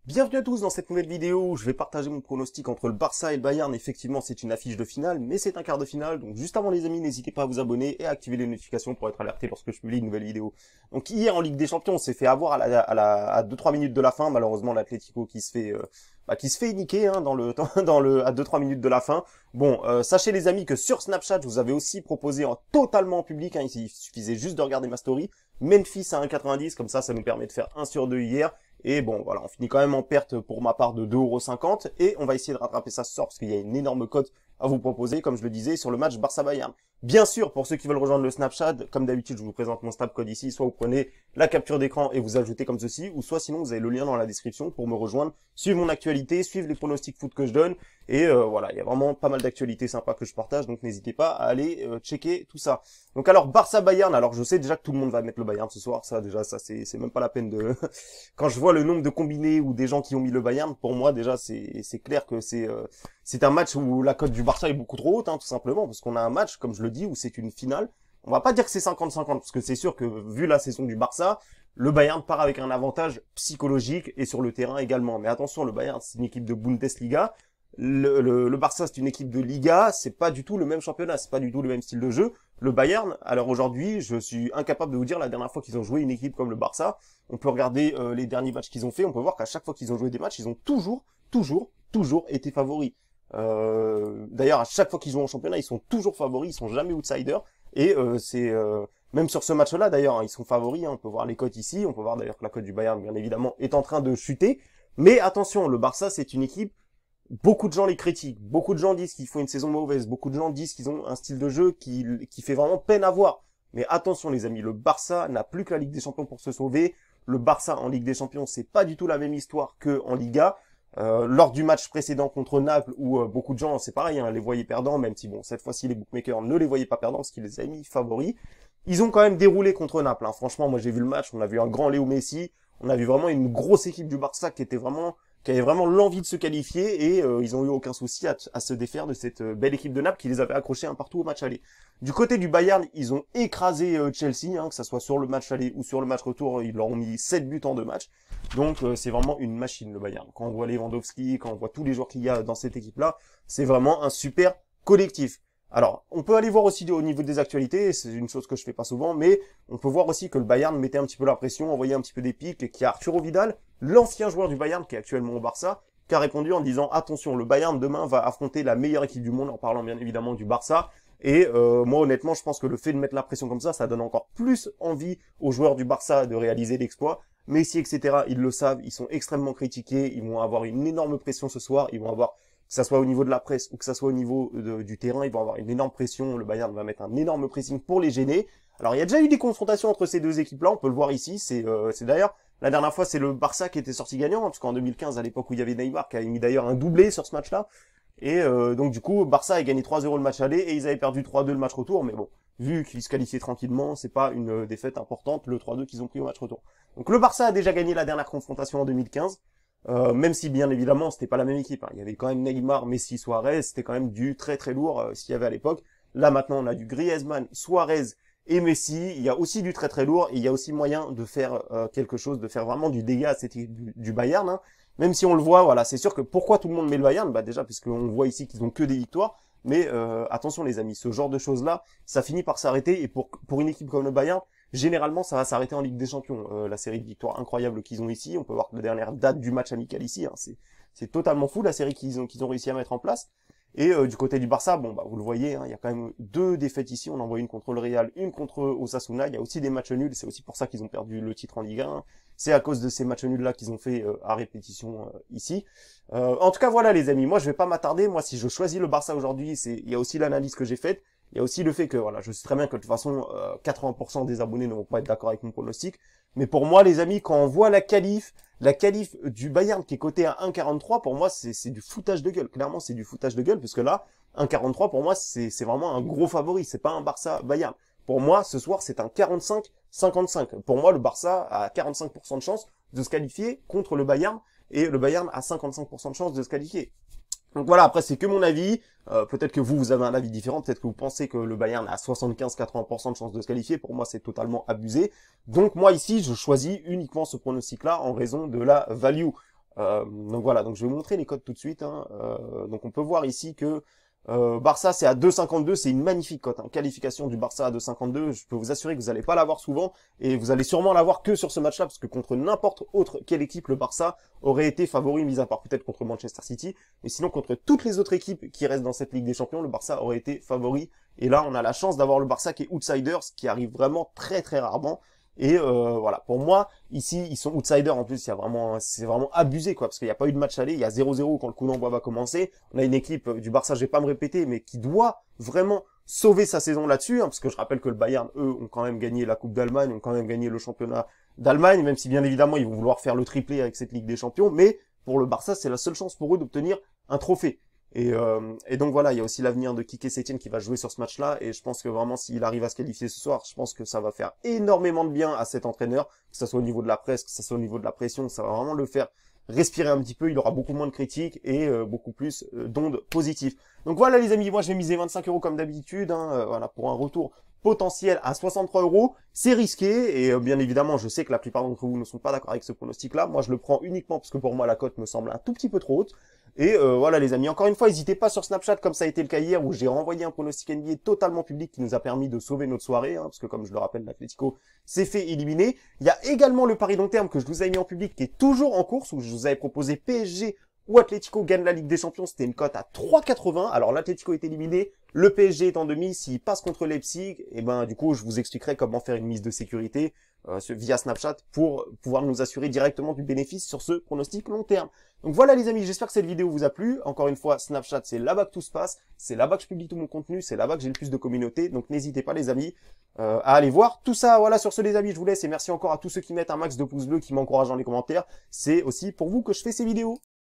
Bienvenue à tous dans cette nouvelle vidéo où je vais partager mon pronostic entre le Barça et le Bayern. Effectivement, c'est une affiche de finale, mais c'est un quart de finale. Donc juste avant les amis, n'hésitez pas à vous abonner et à activer les notifications pour être alerté lorsque je publie une nouvelle vidéo. Donc hier en Ligue des Champions, on s'est fait avoir à 2-3 minutes de la fin. Malheureusement, l'Atlético qui se fait niquer hein, à 2-3 minutes de la fin. Bon, sachez les amis que sur Snapchat, je vous avais aussi proposé totalement en public, hein, il suffisait juste de regarder ma story, Memphis à 1,90, comme ça nous permet de faire 1 sur 2 hier. Et bon, voilà, on finit quand même en perte pour ma part de 2,50 € et on va essayer de rattraper ça ce soir parce qu'il y a une énorme cote à vous proposer, comme je le disais, sur le match Barça-Bayern. Bien sûr, pour ceux qui veulent rejoindre le Snapchat, comme d'habitude, je vous présente mon Snap code ici, soit vous prenez la capture d'écran et vous ajoutez comme ceci, ou soit sinon vous avez le lien dans la description pour me rejoindre, suivre mon actualité, suivre les pronostics foot que je donne, et voilà, il y a vraiment pas mal d'actualités sympas que je partage, donc n'hésitez pas à aller checker tout ça. Donc alors, Barça-Bayern, alors je sais déjà que tout le monde va mettre le Bayern ce soir, ça déjà, ça c'est même pas la peine de... Quand je vois le nombre de combinés ou des gens qui ont mis le Bayern, pour moi déjà c'est clair que c'est un match où la cote du Barça est beaucoup trop haute, hein, tout simplement, parce qu'on a un match, comme je le dis, où c'est une finale. On va pas dire que c'est 50-50, parce que c'est sûr que, vu la saison du Barça, le Bayern part avec un avantage psychologique et sur le terrain également. Mais attention, le Bayern, c'est une équipe de Bundesliga. Le Barça, c'est une équipe de Liga. C'est pas du tout le même championnat, c'est pas du tout le même style de jeu. Le Bayern, alors aujourd'hui, je suis incapable de vous dire la dernière fois qu'ils ont joué une équipe comme le Barça. On peut regarder les derniers matchs qu'ils ont fait. On peut voir qu'à chaque fois qu'ils ont joué des matchs, ils ont toujours été favoris. D'ailleurs, à chaque fois qu'ils jouent en championnat, ils sont toujours favoris, ils sont jamais outsiders. Et même sur ce match-là, d'ailleurs, hein, ils sont favoris. Hein, on peut voir les cotes ici. On peut voir d'ailleurs que la cote du Bayern, bien évidemment, est en train de chuter. Mais attention, le Barça, c'est une équipe. Beaucoup de gens les critiquent. Beaucoup de gens disent qu'ils font une saison mauvaise. Beaucoup de gens disent qu'ils ont un style de jeu qui fait vraiment peine à voir. Mais attention, les amis, le Barça n'a plus que la Ligue des Champions pour se sauver. Le Barça en Ligue des Champions, c'est pas du tout la même histoire que en Liga. Lors du match précédent contre Naples, où beaucoup de gens, c'est pareil, hein, les voyaient perdants, même si bon, cette fois-ci les bookmakers ne les voyaient pas perdants parce qu'ils les avaient mis favoris. Ils ont quand même déroulé contre Naples. Hein. Franchement, moi j'ai vu le match, on a vu un grand Léo Messi, on a vu vraiment une grosse équipe du Barça qui avait vraiment l'envie de se qualifier et ils ont eu aucun souci à se défaire de cette belle équipe de Naples qui les avait accrochés un partout au match aller. Du côté du Bayern, ils ont écrasé Chelsea, hein, que ça soit sur le match aller ou sur le match retour, ils leur ont mis 7 buts en 2 matchs. Donc c'est vraiment une machine le Bayern. Quand on voit Lewandowski, quand on voit tous les joueurs qu'il y a dans cette équipe-là, c'est vraiment un super collectif. Alors, on peut aller voir aussi au niveau des actualités, c'est une chose que je fais pas souvent, mais on peut voir aussi que le Bayern mettait un petit peu la pression, envoyait un petit peu des pics, et qu'il y a Arturo Vidal, l'ancien joueur du Bayern, qui est actuellement au Barça, qui a répondu en disant « Attention, le Bayern demain va affronter la meilleure équipe du monde », en parlant bien évidemment du Barça, et moi honnêtement, je pense que le fait de mettre la pression comme ça donne encore plus envie aux joueurs du Barça de réaliser l'exploit. Messi, etc., ils le savent, ils sont extrêmement critiqués, ils vont avoir une énorme pression ce soir, ils vont avoir, que ça soit au niveau de la presse ou que ça soit au niveau du terrain, ils vont avoir une énorme pression, le Bayern va mettre un énorme pressing pour les gêner. Alors il y a déjà eu des confrontations entre ces deux équipes-là, on peut le voir ici, c'est d'ailleurs, la dernière fois c'est le Barça qui était sorti gagnant, hein, parce qu'en 2015, à l'époque où il y avait Neymar, qui avait mis d'ailleurs un doublé sur ce match-là, et donc du coup, Barça a gagné 3-0 le match aller, et ils avaient perdu 3-2 le match retour, mais bon, vu qu'ils se qualifiaient tranquillement, c'est pas une défaite importante, le 3-2 qu'ils ont pris au match retour. Donc le Barça a déjà gagné la dernière confrontation en 2015, même si bien évidemment c'était pas la même équipe. Hein. Il y avait quand même Neymar, Messi, Suarez, c'était quand même du très très lourd s'il y avait à l'époque. Là maintenant on a du Griezmann, Suarez et Messi. Il y a aussi du très très lourd et il y a aussi moyen de faire quelque chose, de faire vraiment du dégât à cette équipe du Bayern. Hein. Même si on le voit, voilà, c'est sûr que pourquoi tout le monde met le Bayern, bah déjà puisqu'on voit ici qu'ils ont que des victoires. Mais attention les amis, ce genre de choses-là, ça finit par s'arrêter et pour une équipe comme le Bayern, généralement ça va s'arrêter en Ligue des Champions. La série de victoires incroyables qu'ils ont ici, on peut voir que la dernière date du match amical ici, hein, c'est totalement fou la série qu'ils ont réussi à mettre en place. Et du côté du Barça, bon bah vous le voyez, hein, il y a quand même 2 défaites ici, on en voit une contre le Real, une contre Osasuna, il y a aussi des matchs nuls, c'est aussi pour ça qu'ils ont perdu le titre en Ligue 1, c'est à cause de ces matchs nuls là qu'ils ont fait à répétition ici. En tout cas voilà les amis, moi je vais pas m'attarder, moi si je choisis le Barça aujourd'hui, il y a aussi l'analyse que j'ai faite, il y a aussi le fait que voilà, je sais très bien que de toute façon 80% des abonnés ne vont pas être d'accord avec mon pronostic, mais pour moi les amis, quand on voit la qualif du Bayern qui est coté à 1,43, pour moi c'est du foutage de gueule. Clairement c'est du foutage de gueule parce que là 1,43 pour moi c'est vraiment un gros favori. C'est pas un Barça Bayern. Pour moi ce soir c'est un 45-55. Pour moi le Barça a 45% de chance de se qualifier contre le Bayern et le Bayern a 55% de chance de se qualifier. Donc voilà, après c'est que mon avis, peut-être que vous avez un avis différent, peut-être que vous pensez que le Bayern a 75-80% de chances de se qualifier, pour moi c'est totalement abusé. Donc moi ici je choisis uniquement ce pronostic-là en raison de la value. Donc voilà, donc je vais vous montrer les codes tout de suite. Hein. Donc on peut voir ici que Barça c'est à 2,52, c'est une magnifique cote. Hein. Qualification du Barça à 2,52, je peux vous assurer que vous n'allez pas l'avoir souvent, et vous allez sûrement l'avoir que sur ce match-là, parce que contre n'importe autre quelle équipe, le Barça aurait été favori, mis à part peut-être contre Manchester City, mais sinon contre toutes les autres équipes qui restent dans cette Ligue des Champions, le Barça aurait été favori, et là on a la chance d'avoir le Barça qui est outsider, ce qui arrive vraiment très très rarement. Et voilà, pour moi, ici, ils sont outsiders. En plus, c'est vraiment abusé, quoi, parce qu'il n'y a pas eu de match aller. Il y a 0-0 quand le coup d'envoi va commencer. On a une équipe du Barça, je vais pas me répéter, mais qui doit vraiment sauver sa saison là-dessus, hein, parce que je rappelle que le Bayern, eux, ont quand même gagné la Coupe d'Allemagne, ont quand même gagné le championnat d'Allemagne, même si bien évidemment, ils vont vouloir faire le triplé avec cette Ligue des Champions. Mais pour le Barça, c'est la seule chance pour eux d'obtenir un trophée. Et donc voilà, il y a aussi l'avenir de Quique Setién qui va jouer sur ce match-là, et je pense que vraiment s'il arrive à se qualifier ce soir, je pense que ça va faire énormément de bien à cet entraîneur, que ce soit au niveau de la presse, que ce soit au niveau de la pression, ça va vraiment le faire respirer un petit peu, il aura beaucoup moins de critiques et beaucoup plus d'ondes positives. Donc voilà les amis, moi je vais miser 25 € comme d'habitude, hein, voilà, pour un retour potentiel à 63 €, c'est risqué, et bien évidemment je sais que la plupart d'entre vous ne sont pas d'accord avec ce pronostic-là, moi je le prends uniquement parce que pour moi la cote me semble un tout petit peu trop haute. Et voilà les amis, encore une fois, n'hésitez pas sur Snapchat, comme ça a été le cas hier, où j'ai renvoyé un pronostic NBA totalement public qui nous a permis de sauver notre soirée, hein, parce que comme je le rappelle, l'Atlético s'est fait éliminer. Il y a également le pari long terme que je vous ai mis en public, qui est toujours en course, où je vous avais proposé PSG ou Atlético gagne la Ligue des Champions, c'était une cote à 3,80. Alors l'Atlético est éliminé, le PSG est en demi, s'il passe contre Leipzig, et ben du coup je vous expliquerai comment faire une mise de sécurité via Snapchat pour pouvoir nous assurer directement du bénéfice sur ce pronostic long terme. Donc voilà les amis, j'espère que cette vidéo vous a plu. Encore une fois, Snapchat c'est là-bas que tout se passe, c'est là-bas que je publie tout mon contenu, c'est là-bas que j'ai le plus de communauté, donc n'hésitez pas les amis à aller voir tout ça. Voilà, sur ce les amis, je vous laisse et merci encore à tous ceux qui mettent un max de pouces bleus, qui m'encouragent dans les commentaires. C'est aussi pour vous que je fais ces vidéos.